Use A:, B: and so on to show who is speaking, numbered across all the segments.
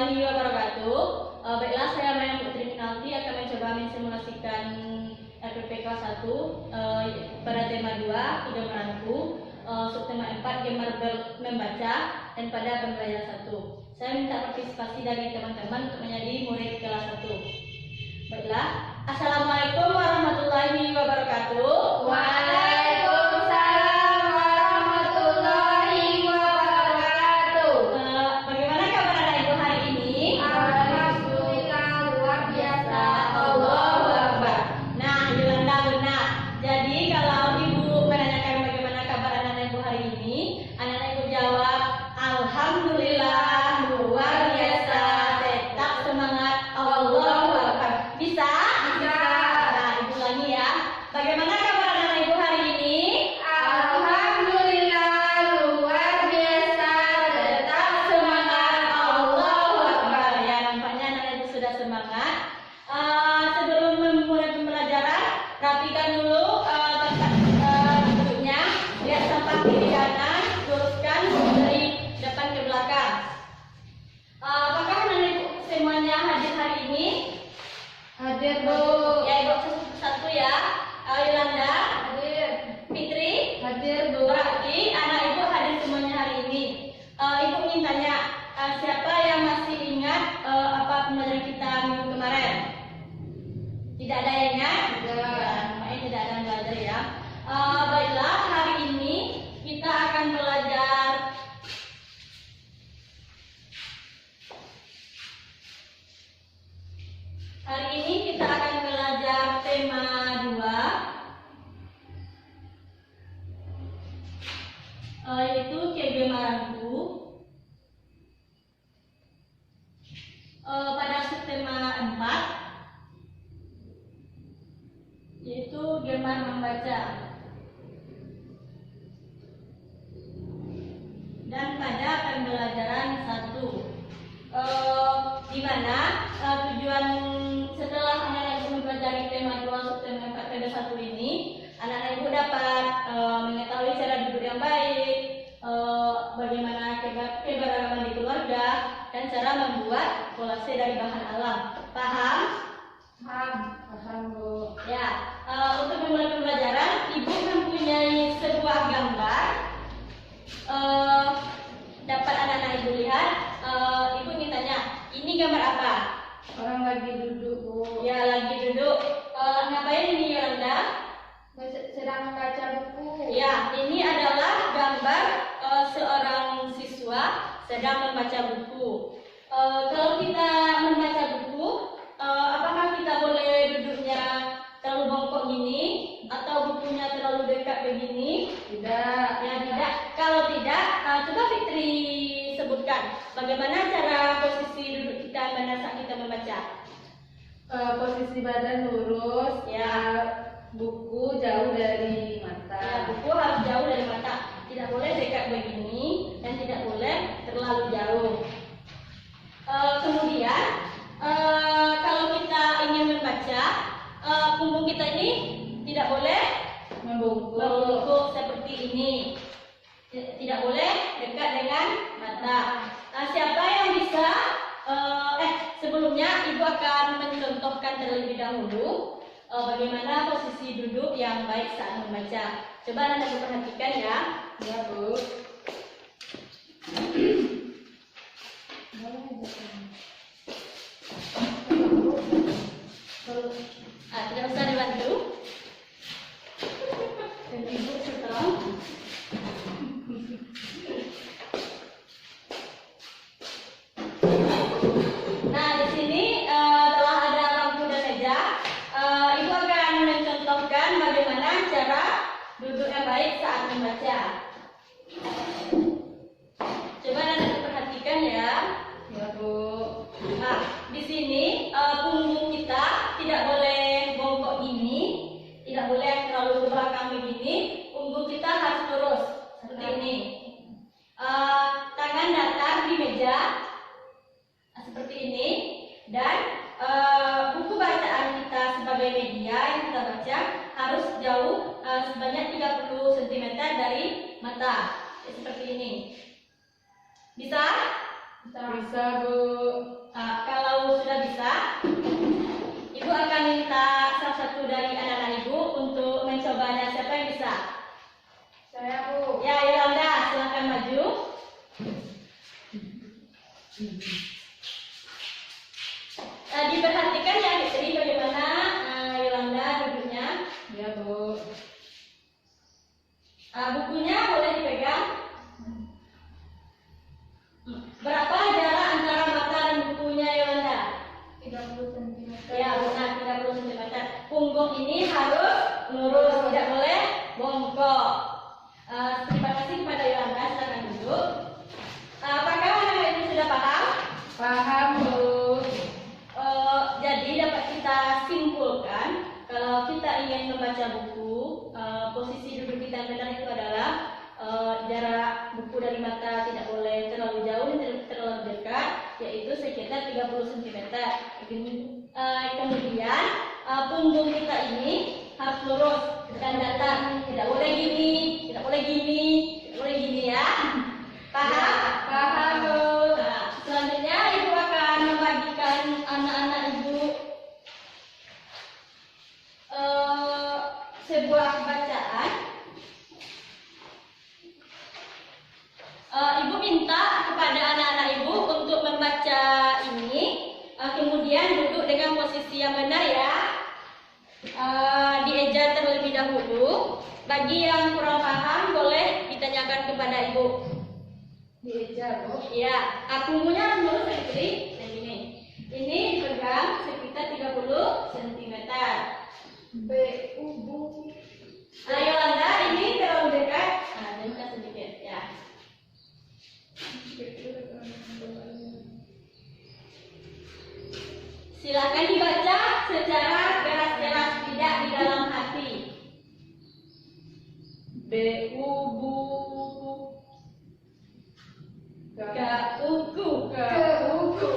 A: warahmatullahi wabarakatuh. Baiklah, saya Maya Putri Minalti akan mencoba mensimulasikan LPPK 1 pada tema 2, gambaranku, subtema 4, gemar membaca, dan pada pembelajaran 1. Saya minta partisipasi dari teman-teman untuk menjadi murid kelas 1. Baiklah, Assalamualaikum warahmatullahi wabarakatuh.
B: Waalaikumsalam warahmatullahi wabarakatuh.
A: Bagaimana kabar anak ibu hari ini?
B: Alhamdulillah, luar biasa. Allahu Akbar.
A: Nah, Yolanda benar. Jadi kalau ibu menanyakan bagaimana kabar anak ibu hari ini, anak ibu jawab Alhamdulillah, luar biasa. Tetap semangat. Allahu Akbar. Bisa? Nah, ibu ulangi ya. Bagaimana kabar anak ibu hari ini?
B: Alhamdulillah, luar biasa. Tetap semangat.
A: Allahu Akbar. Ya, nampaknya anak ibu sudah semangat. Sebelum memulai pembelajaran, rapikan dulu tempat duduknya. Lihat sampah kiri kanan, luruskan dari depan ke belakang. Apakah anak ibu semuanya hadir hari ini?
B: Hadir, Bu.
A: Ya, ibu satu ya. Yolanda,
B: Hadir.
A: Fitri,
B: Hadir, Bu.
A: berarti anak ibu hadir semuanya hari ini. Ibu ingin tanya, siapa yang masih ingat apa pembelajaran kita minggu kemarin? Tidak ada yang ingat?
B: Tidak.
A: Nampaknya tidak ada yang belajar ya. Baiklah, hari ini kita akan belajar tema 2, yaitu kegemaranku. Pada subtema 4, yaitu gemar membaca. Dan pada pembelajaran 1, di mana tujuan setelah anak-anak ibu mempelajari tema 2 subtema 4 pada 1 ini, anak-anak ibu dapat mengetahui cara duduk yang baik, bagaimana keberagaman di keluarga, dan cara membuat kolase dari bahan alam. Paham?
B: Paham, Bu.
A: Ya, untuk memulai pembelajaran, ibu mempunyai sebuah gambar. Dapat anak-anak ibu lihat. Ibu ingin tanya, ini gambar apa?
B: Orang lagi duduk, Bu.
A: Ya, lagi duduk. Ngapain ini, Yolanda?
B: Sedang membaca buku.
A: Ya, ini adalah gambar seorang siswa sedang membaca buku. Kalau kita membaca buku, apakah kita boleh duduknya terlalu bongkok gini atau bukunya terlalu dekat begini?
B: Tidak.
A: Ya, tidak. Kalau tidak, coba Fitri sebutkan bagaimana cara posisi duduk kita pada saat kita membaca.
B: Posisi badan lurus,
A: Ya.
B: Buku jauh dari mata.
A: Ya, buku harus jauh dari mata. Tidak boleh dekat begini dan tidak boleh terlalu jauh. Kemudian, kalau kita ingin membaca, punggung kita ini tidak boleh membungkuk seperti ini. Tidak boleh dekat dengan mata. Siapa yang bisa? Sebelumnya ibu akan mencontohkan terlebih dahulu bagaimana posisi duduk yang baik saat membaca. Coba anda perhatikan ya.
B: Ya, Bu.
A: Tidak usah dibantu. Dan ibu setelah Nah, di sini telah ada lampu dan meja. Ibu akan mencontohkan bagaimana cara duduk yang baik saat membaca. Coba Anda perhatikan ya.
B: Ya, Bu.
A: Nah, di sini punggung kita tidak boleh bongkok gini, tidak boleh terlalu ke belakang begini. Punggung kita harus lurus seperti ini. Tangan datar di meja seperti ini, dan buku bacaan kita sebagai media yang kita baca harus jauh sebanyak 30 cm dari mata, seperti ini. Bisa?
B: Bisa, Bu.
A: Diperhatikan ya Fitri bagaimana Yolanda duduknya.
B: Ya, Bu.
A: Bukunya boleh dipegang. Berapa jarak antara mata dan bukunya Yolanda?
B: 30 cm.
A: Ya benar, 30 cm. Punggung ini harus lurus, tidak boleh bongkok. Terima kasih kepada Yolanda, silakan duduk. Apakah anak-anak ini sudah paham?
B: Paham, Bu.
A: Jadi dapat kita simpulkan kalau kita ingin membaca buku, posisi duduk kita yang benar itu adalah jarak buku dari mata tidak boleh terlalu jauh dan terlalu dekat, yaitu sekitar 30 cm. Kemudian punggung kita ini harus lurus dan datar, tidak boleh gini, tidak boleh gini, tidak boleh gini ya. Paham?
B: Paham, Bu.
A: Selanjutnya Ibu akan membagikan anak-anak Ibu sebuah bacaan. Ibu minta kepada anak-anak Ibu untuk membaca ini, kemudian duduk dengan posisi yang benar ya. Dieja terlebih dahulu. Bagi yang kurang paham boleh ditanyakan kepada Ibu.
B: Dieja, Bu.
A: Ya, punggungnya harus lurus Fitri. Dan ini dipegang sekitar 30 cm.
B: Bu.
A: Yolanda, ini terlalu dekat. Dekat sedikit ya. Silakan dibaca secara keras-keras, tidak di dalam hati.
B: Bu.
A: Uku.
B: Buku.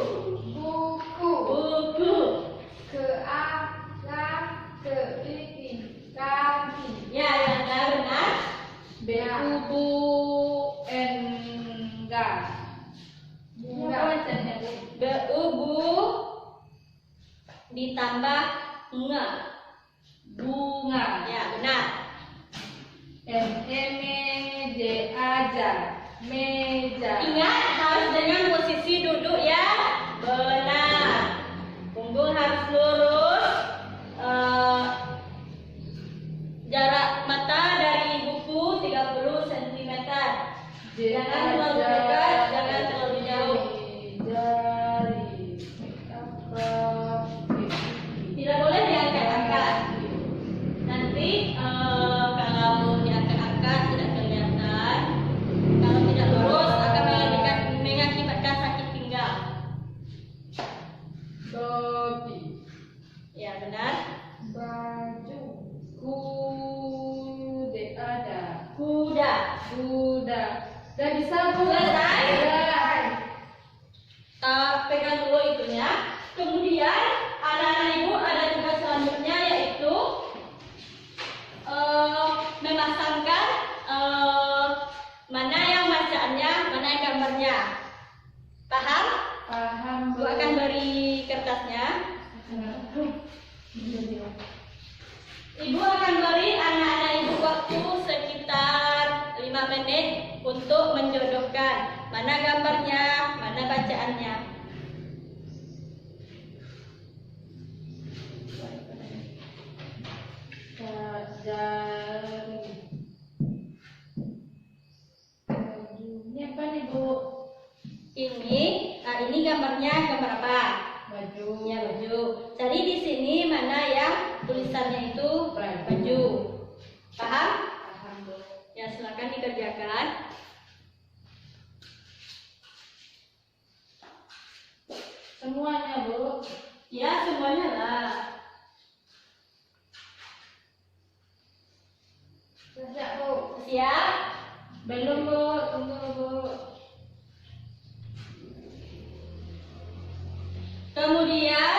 A: Buku.
B: Kaki.
A: Ya, Yolanda benar.
B: Bu. Enggak. Bunga. Bacanya, Bu.
A: Berubu ditambah bunga.
B: Bunga.
A: Ya, benar.
B: Meja. Meja.
A: Ingat harus dengan posisi duduk ya benar. Punggung harus lurus. Jarak mata dari buku 30 cm. Jangan terlalu dekat, jangan terlalu jauh. Tidak boleh diangkat-angkat. Nanti kalau diangkat-angkat tidak kelihatan. Kalau tidak lurus akan mengakibatkan sakit pinggang.
B: Topi.
A: Ya benar.
B: Baju. Kuda.
A: Kuda.
B: Udah bisa, Bu.
A: Selesai.
B: Selesai.
A: Pegang dulu itunya. Kemudian anak-anak Ibu ada tugas selanjutnya yaitu memasangkan mana yang bacaannya, mana yang gambarnya. Paham?
B: Paham,
A: Ibu
B: Bu.
A: akan beri kertasnya. Ibu akan beri anak-anak Ibu waktu sekitar 5 menit untuk menjodohkan mana gambarnya, mana bacaannya.
B: Ini apa nih, Bu?
A: Ini gambarnya gambar apa?
B: Baju.
A: Ya, baju. Jadi di sini mana yang tulisannya itu baju. Paham?
B: Paham, Bu.
A: Ya, silakan dikerjakan.
B: Semuanya, Bu.
A: Ya, semuanya lah.
B: Siap, Bu.
A: Siap?
B: Belum, Bu. Tunggu, Bu.
A: Kemudian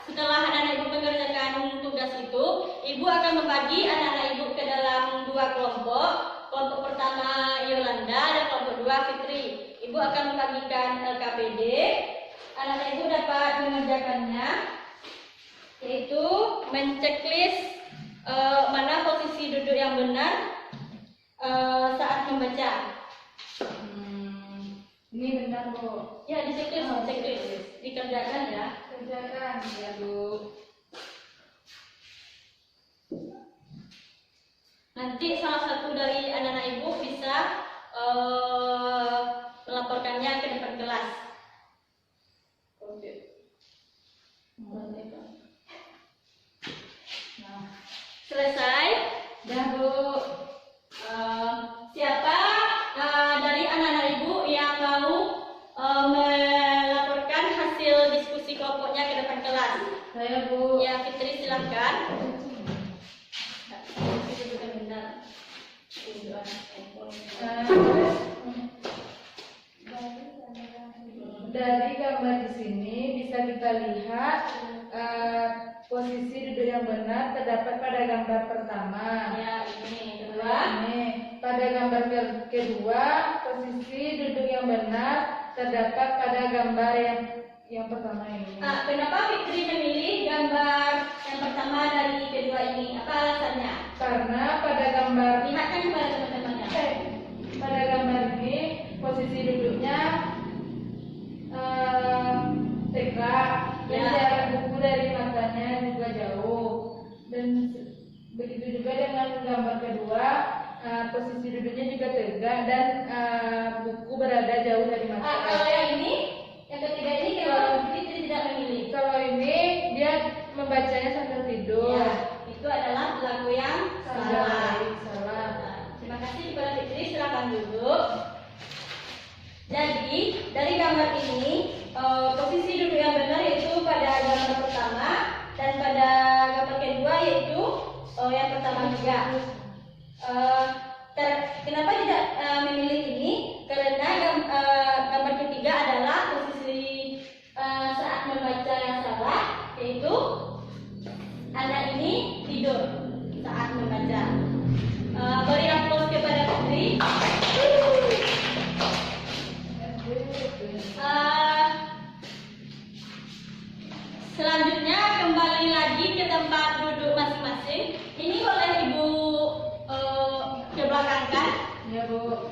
A: setelah anak-anak Ibu mengerjakan tugas itu, Ibu akan membagi anak-anak Ibu ke dalam 2 kelompok. Kelompok pertama Yolanda dan kelompok 2 Fitri. Ibu akan membagikan LKPD. Anak-anak Ibu dapat mengerjakannya, yaitu menceklis mana posisi duduk yang benar saat membaca.
B: Ini Ini benar, Bu.
A: Ya, di checklist,
B: Oh,
A: checklist.
B: checklist.
A: Dikerjakan ya.
B: Kerjakan ya, Bu.
A: Nanti salah satu dari anak-anak ibu bisa melaporkannya ke depan kelas.
B: Oke.
A: Nah, selesai.
B: Dah, Bu.
A: Siapa dari anak-anak ibu yang mau melaporkan hasil diskusi kelompoknya ke depan kelas?
B: Saya, Bu.
A: Ya, Fitri silahkan.
B: Dari gambar di sini bisa kita lihat posisi duduk yang benar terdapat pada gambar pertama.
A: Ya, ini kedua.
B: Ini pada gambar kedua posisi duduk yang benar terdapat pada gambar yang pertama ini.
A: Kenapa Fitri memilih gambar yang pertama dari kedua ini? Apa alasannya?
B: Karena pada gambar
A: Lihatkan kepada teman-temannya.
B: pada gambar ini posisi duduknya tegak dan
A: Ya.
B: jarak buku dari matanya juga jauh, dan begitu juga dengan gambar kedua posisi duduknya juga tegak dan buku berada jauh dari mata.
A: Kalau yang ini, yang ketiga ini kenapa Fitri tidak memilih?
B: Kalau ini dia membacanya sambil tidur.
A: Ya, itu adalah perilaku yang salah.
B: Salah.
A: Nah, terima kasih kepada Fitri, silakan duduk. Jadi dari gambar ini posisi duduk yang benar yaitu pada gambar pertama dan pada gambar kedua yaitu yang pertama juga. Kenapa tidak memilih ini? Karena gambar ketiga adalah posisi saat membaca yang salah, yaitu anak ini tidur saat membaca. Beri aplaus kepada Fitri. Selanjutnya kembali lagi ke tempat duduk masing-masing. Ini boleh ibu ke belakang kan?
B: Ya, Bu.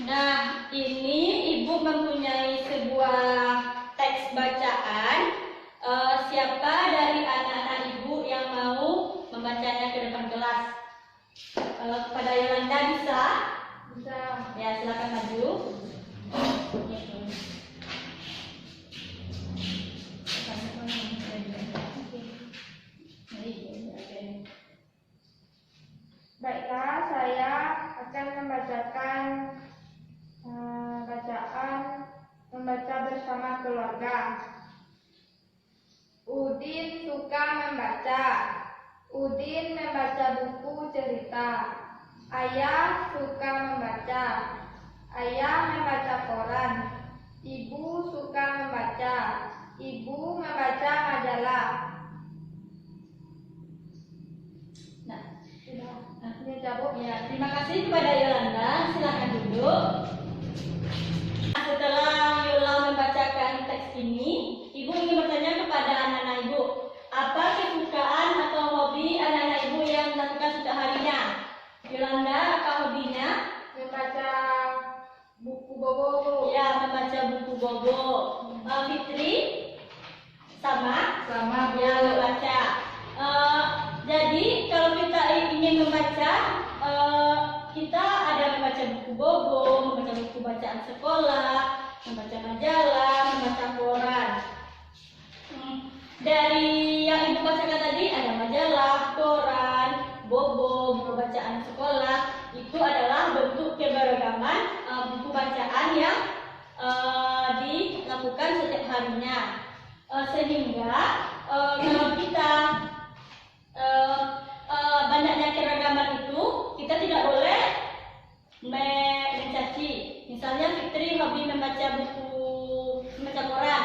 A: Nah, ini ibu mempunyai sebuah teks bacaan. Siapa dari anak-anak ibu yang mau membacanya ke depan kelas? Kepada Yolanda bisa?
B: Bisa.
A: Ya, silakan maju.
B: Baiklah, saya akan membacakan bacaan membaca bersama keluarga. Udin suka membaca. Udin membaca buku cerita. Ayah suka membaca. Ayah membaca koran. Ibu suka membaca. Ibu membaca majalah.
A: Nah,
B: Ini cabut.
A: ya, terima kasih kepada Yolanda. Silakan duduk. Setelah Yola membacakan teks ini, ibu ingin bertanya kepada anak-anak ibu, apa kesukaan atau hobi anak-anak ibu yang dilakukan setiap harinya? Yolanda, apa hobinya?
B: Membaca buku bobo.
A: Ya, membaca buku bobo. Fitri, sama?
B: Sama, Bu.
A: Ya, membaca. Jadi kalau kita ingin membaca, kita ada membaca buku bobo, membaca buku bacaan sekolah, membaca majalah, membaca koran. Dari yang ibu bacakan tadi ada majalah, koran, bobo, buku bacaan sekolah. Itu adalah bentuk keberagaman buku bacaan yang dilakukan setiap harinya. Sehingga kalau kita banyaknya keragaman itu, kita tidak boleh mencaci. Misalnya Fitri hobi membaca koran,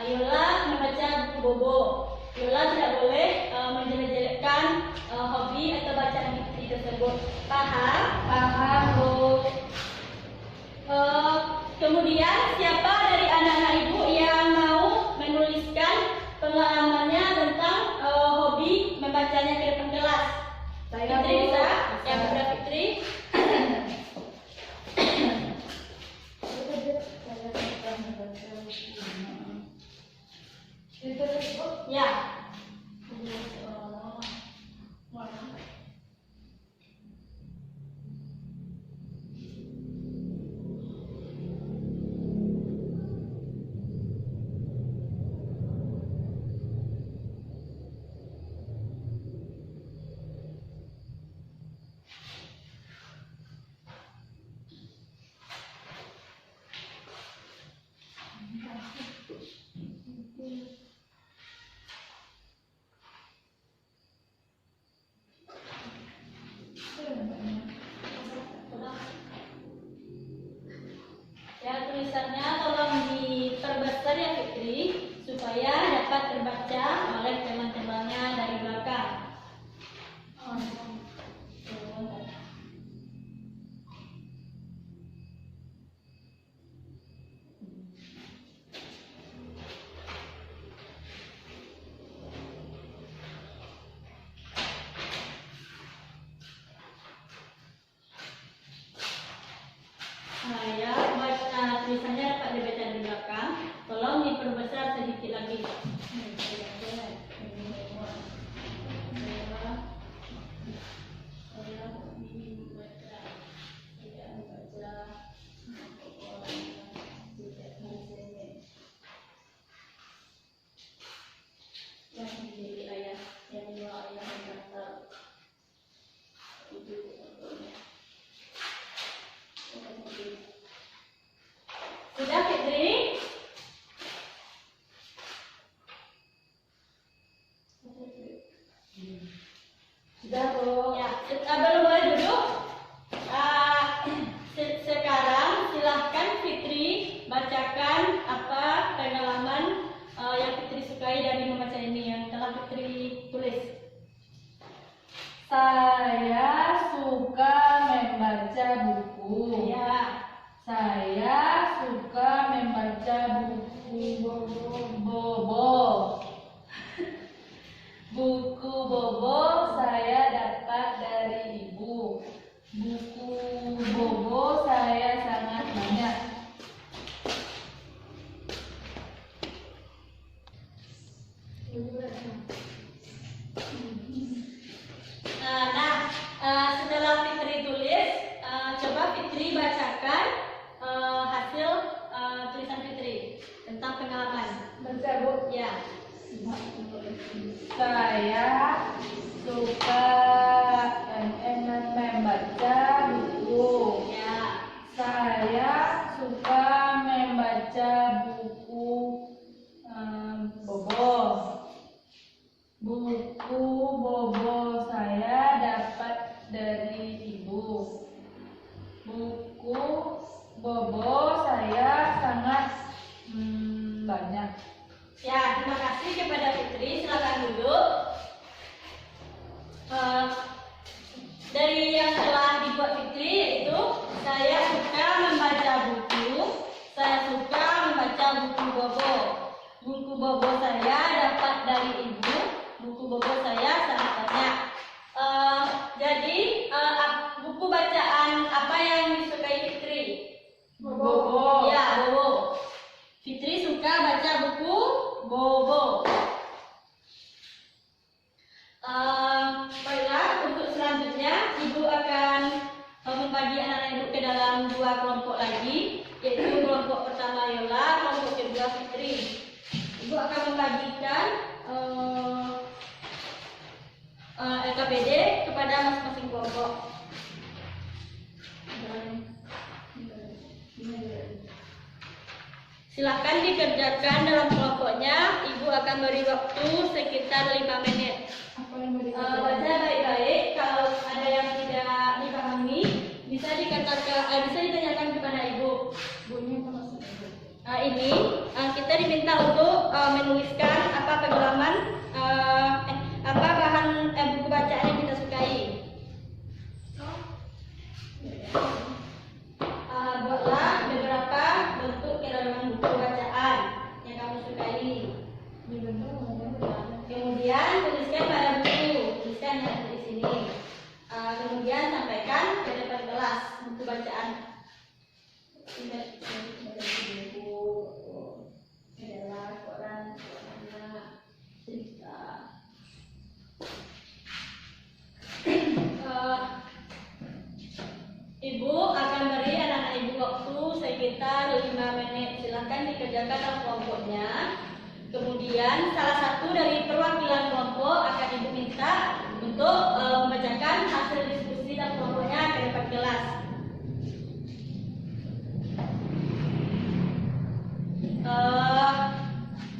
A: Yola membaca buku bobo. Yola tidak boleh menjelek-jelekkan hobi atau bacaan Fitri tersebut. Paham?
B: Paham, Bu.
A: Kemudian siapa dari anak-anak ibu yang mau menuliskan pengalamannya tentang hobi membacanya ke depan kelas?
B: Saya,
A: Fitri
B: Bu.
A: bisa? Yang kepada Fitri? Ya. Ya, tulisannya tolong diperbesar ya Fitri, supaya dapat terbaca oleh teman-temannya dari belakang. Tulisannya dapat dibaca di belakang. Tolong diperbesar sedikit lagi. Sudah Fitri?
B: Sudah, Bu.
A: Ya, belum boleh duduk. Sekarang silahkan Fitri bacakan apa pengalaman yang Fitri sukai dari membaca ini yang telah Fitri tulis.
B: Saya suka membaca buku.
A: Ya.
B: Saya suka membaca buku Bobo. Buku Bobo saya dapat dari ibu. Buku Bobo saya sangat banyak.
A: Setelah Fitri tulis, coba Fitri bacakan hasil tulisan Fitri tentang pengalaman.
B: Baca, Bu.
A: Ya.
B: Saya suka membaca buku.
A: Ya.
B: Saya suka membaca buku Bobo. Buku Bobo saya dapat dari ibu. Buku Bobo saya sangat banyak.
A: Ya, terima kasih kepada Fitri. Silakan duduk. Dari yang telah dibuat Fitri yaitu saya suka membaca buku, saya suka membaca buku Bobo. Buku Bobo saya dapat dari ibu. Buku Bobo saya sangat banyak. Jadi buku bacaan apa yang disukai Fitri?
B: Bobo.
A: Ya, Bobo. Fitri suka baca buku Bobo. Baiklah, untuk selanjutnya Ibu akan membagi anak-anak Ibu ke dalam dua kelompok lagi, yaitu kelompok pertama Yola, kelompok kedua Fitri. Ibu akan membagikan LKPD kepada masing-masing kelompok. Silakan dikerjakan dalam kelompoknya. Ibu akan beri waktu sekitar 5 menit. Baca baik-baik. Kalau ada yang tidak dipahami, bisa dikatakan, bisa ditanyakan kepada ibu. Ini kita diminta untuk menuliskan apa pengalaman, apa bahan buku bacaan yang kita sukai. akan dikerjakan dalam kelompoknya. Kemudian salah satu dari perwakilan kelompok akan Ibu minta untuk membacakan hasil diskusi dalam kelompoknya ke depan kelas.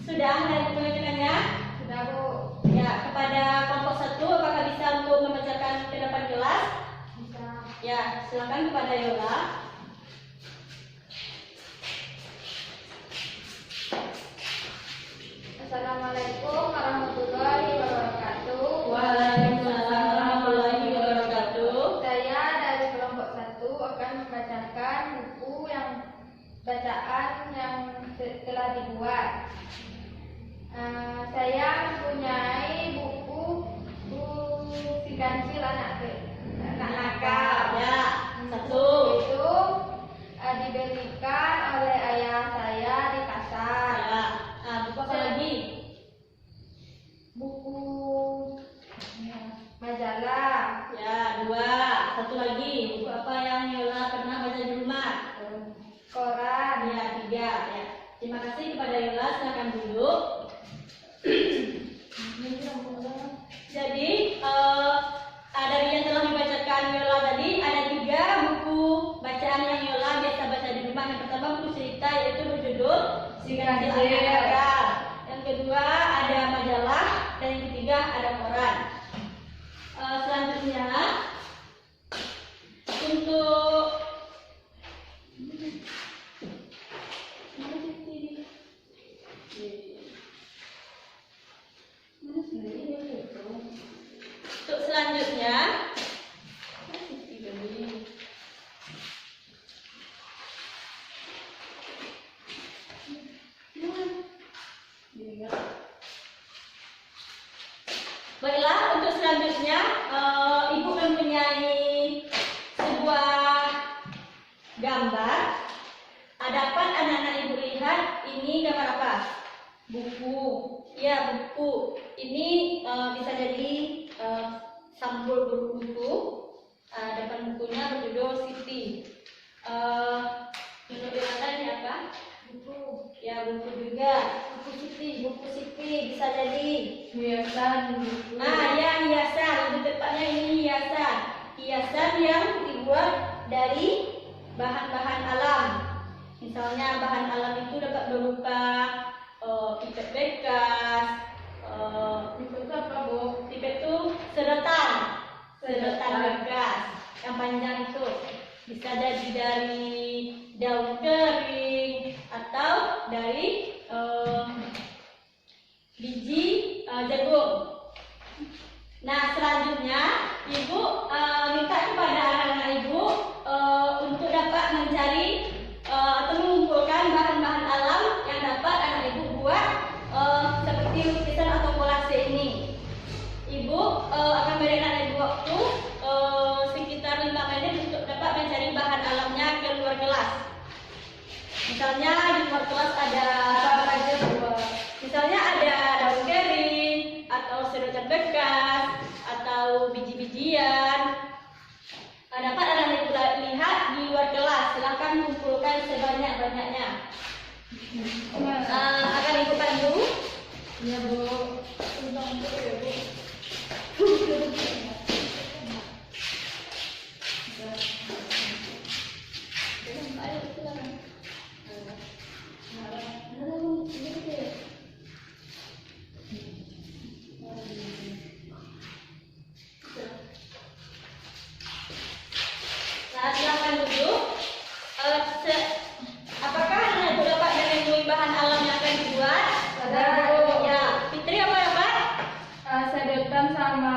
A: Sudah dari pengajarannya?
B: Sudah, Bu.
A: Ya, kepada kelompok 1 apakah bisa untuk membacakan ke depan kelas?
B: Bisa.
A: Ya, silakan kepada Yola.
B: Assalamualaikum warahmatullahi wabarakatuh.
A: Waalaikumsalam warahmatullahi wabarakatuh.
B: Saya dari kelompok 1 akan membacakan buku yang bacaan yang telah dibuat. Saya mempunyai buku si kancil anak nakal.
A: Ya,
B: Buku
A: 1.
B: itu dibelikan oleh ayah saya di pasar.
A: Ya. Buku apa lagi?
B: Buku majalah.
A: Ya, 2. Satu lagi. Buku apa yang Yola pernah baca di rumah?
B: Koran.
A: Ya, 3. Ya. Terima kasih kepada Yola. Silakan duduk. Jadi dari yang telah dibacakan Yola tadi ada 3 buku bacaan yang Yola biasa baca di rumah. Yang pertama buku cerita yaitu berjudul Si Kancil Anak Nakal. Yang kedua ada majalah dan yang ketiga ada koran. Selanjutnya untuk selanjutnya baiklah, untuk selanjutnya Ibu mempunyai sebuah gambar. Dapat anak-anak Ibu lihat ini gambar apa? Buku. Ya, buku. Ini bisa jadi sampul buku. Depan bukunya berjudul Siti. Menurut Yolanda ini apa? Buku. Ya, buku juga. Buku Siti bisa jadi
B: Hiasan buku.
A: ya, hiasan. Lebih tepatnya ini hiasan. Hiasan yang dibuat dari bahan-bahan alam. Misalnya bahan alam itu dapat berupa pipet bekas.
B: Itu apa, Bu?
A: Pipet itu sedotan bekas yang panjang itu. Bisa jadi dari daun kering atau dari biji jagung. Nah, selanjutnya Ibu minta kepada anak-anak Ibu untuk dapat mencari atau mengumpulkan bahan-bahan alam yang dapat anak Ibu buat seperti lukisan atau kolase ini. Ibu akan beri anak Ibu waktu sekitar 5 menit untuk dapat mencari bahan alamnya ke luar kelas. Misalnya di luar kelas ada apa aja, Bu? Misalnya ada daun kering atau sedotan bekas atau biji-bijian. Dapat anak Ibu lihat di luar kelas. Silakan kumpulkan sebanyak-banyaknya. Akan Ibu pandu.
B: Ya, Bu.
A: Nah, silakan duduk. Apakah anak Ibu dapat menemui bahan alam yang akan dibuat?
B: Ada, Bu.
A: Ya, Fitri apa dapat?
B: Sedotan sama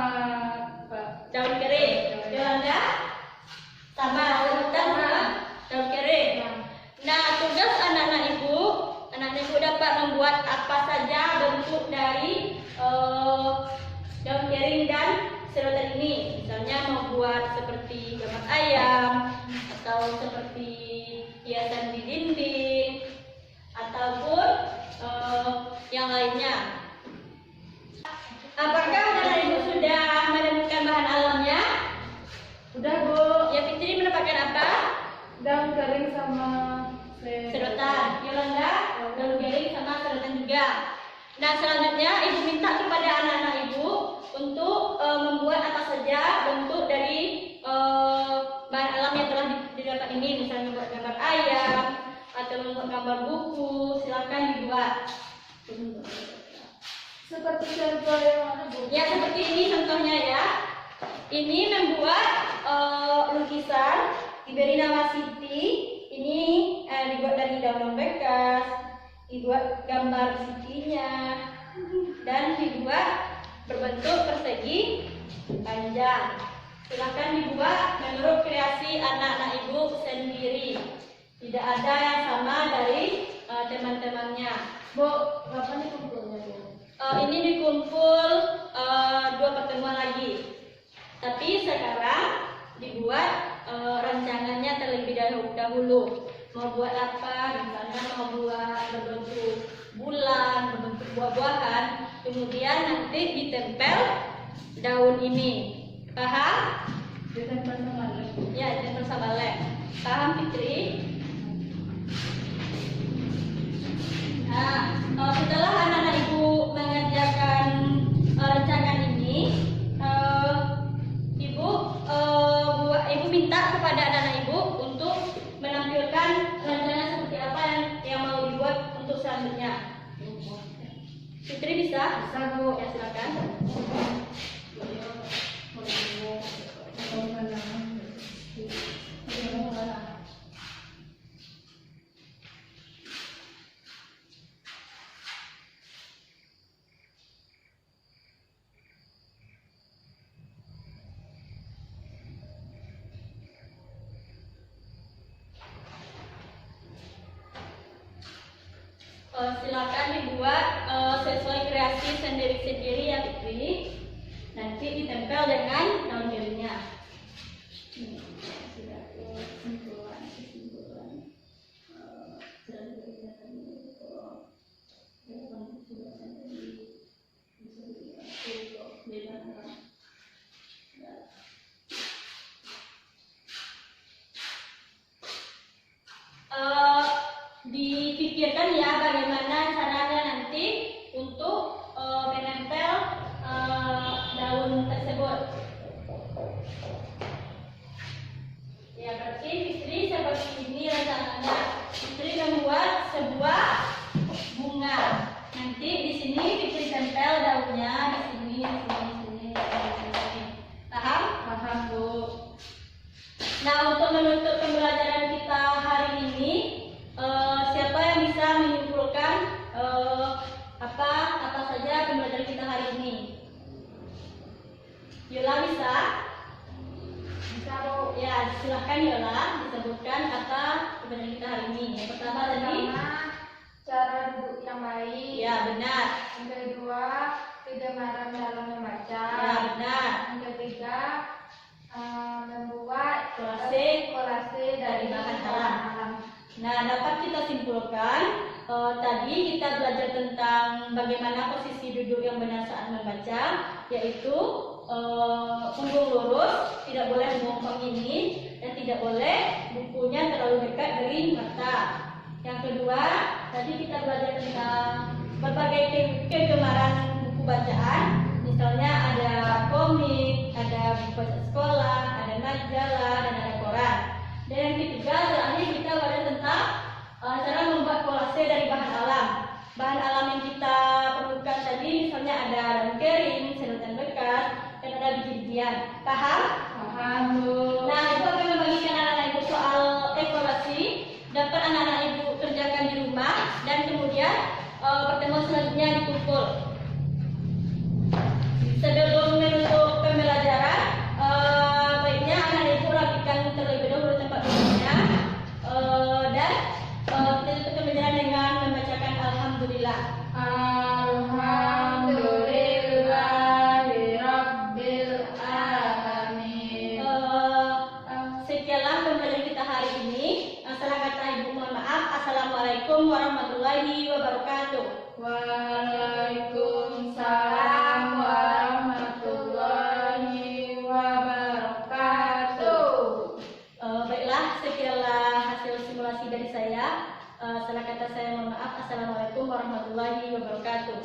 A: Daun kering. Yolanda? Sama sedotan sama daun kering. Nah, tugas anak-anak Ibu dapat membuat apa saja bentuk dari daun kering dan sedotan ini. Misalnya membuat seperti gambar ayam atau seperti hiasan di dinding ataupun yang lainnya. Apakah anak Ibu sudah menemukan bahan alamnya?
B: Udah, Bu.
A: Ya, Fitri mendapatkan apa?
B: Daun kering sama
A: sedotan. Yolanda daun piring sama sedotan juga. Nah, selanjutnya ibu minta kepada anak-anak ibu untuk membuat apa saja bentuk dari bahan alam yang telah didapat ini, misalnya membuat gambar ayam atau membuat gambar buku, silakan dibuat.
B: Seperti contoh yang mana, Bu?
A: Ya, seperti ini contohnya ya. Ini membuat lukisan diberi nama Siti. Ini dibuat dari daun bekas, dibuat gambar Sitinya, dan dibuat berbentuk persegi panjang. Silakan dibuat menurut kreasi anak-anak ibu sendiri. Tidak ada yang sama dari teman-temannya.
B: Bu, kapan dikumpulnya, Bu?
A: Ini dikumpul 2 pertemuan lagi. Tapi sekarang dibuat rancangannya terlebih dahulu. Mau buat apa? Misalnya mau buat berbentuk bulan, berbentuk buah-buahan, kemudian nanti ditempel daun ini. Paham?
B: Ditempel sama lem.
A: Ya, ditempel sama lem. Paham, Fitri? Nah, setelah anak-anak ibu mengerjakan rancangan ini, ibu minta kepada anak-anak ibu untuk menampilkan rancangan seperti apa yang mau dibuat untuk selanjutnya. Fitri bisa?
B: Bisa, Bu.
A: Ya, silakan. Silakan dibuat sesuai kreasi sendiri-sendiri ya, Fitri. Nanti ditempel dengan daun birunya. Sudah kesimpulan. Dipikirkan ya bagaimana caranya nanti untuk menempel daun tersebut. Ya, berarti Fitri seperti ini rancangannya. Fitri membuat sebuah bunga. Nanti di sini Fitri tempel daunnya di sini. Paham?
B: Paham, Bu.
A: Nah, untuk menutup pembelajaran kita hari ini, siapa yang bisa menyimpulkan apa saja pembelajaran kita hari ini? Yola bisa?
B: Bisa, Bu.
A: Ya, silahkan Yola disebutkan apa pembelajaran kita hari ini. Yang pertama tadi?
B: Pertama, cara duduk yang baik.
A: Ya, benar.
B: Yang kedua, kegemaran dalam membaca.
A: Ya, benar.
B: Yang ketiga, membuat kolase dari
A: bahan alam. Nah, dapat kita simpulkan tadi kita belajar tentang bagaimana posisi duduk yang benar saat membaca, yaitu punggung lurus, tidak boleh membungkuk ini, dan tidak boleh bukunya terlalu dekat dari mata. Yang kedua, tadi kita belajar tentang berbagai kegemaran buku bacaan, misalnya ada komik, ada buku bacaan sekolah, ada majalah, dan ada koran. Dan yang ketiga, terakhir kita belajar tentang cara membuat kolase dari bahan alam. Bahan alam yang kita perlukan tadi misalnya ada daun kering, sedotan bekas, dan ada biji-bijian. Paham?
B: Paham, Bu.
A: Nah, itu akan membagikan anak-anak ibu soal evaluasi. Dapat anak-anak ibu kerjakan di rumah, dan kemudian pertemuan selanjutnya dikumpul. Sebelum menutup pembelajaran, baiknya anak-anak ibu rapikan terlebih dahulu tempat duduknya, dan kita tutup pembelajaran dengan membacakan Alhamdulillah.
B: Alhamdulillahirabbil alamin.
A: Sekianlah pembelajaran kita hari ini. Salah kata ibu mohon maaf. Assalamualaikum warahmatullahi wabarakatuh.
B: Waalaikumsalam warahmatullahi wabarakatuh.
A: Baiklah, sekianlah hasil simulasi dari saya. Salah kata saya mohon maaf. Assalamualaikum warahmatullahi wabarakatuh.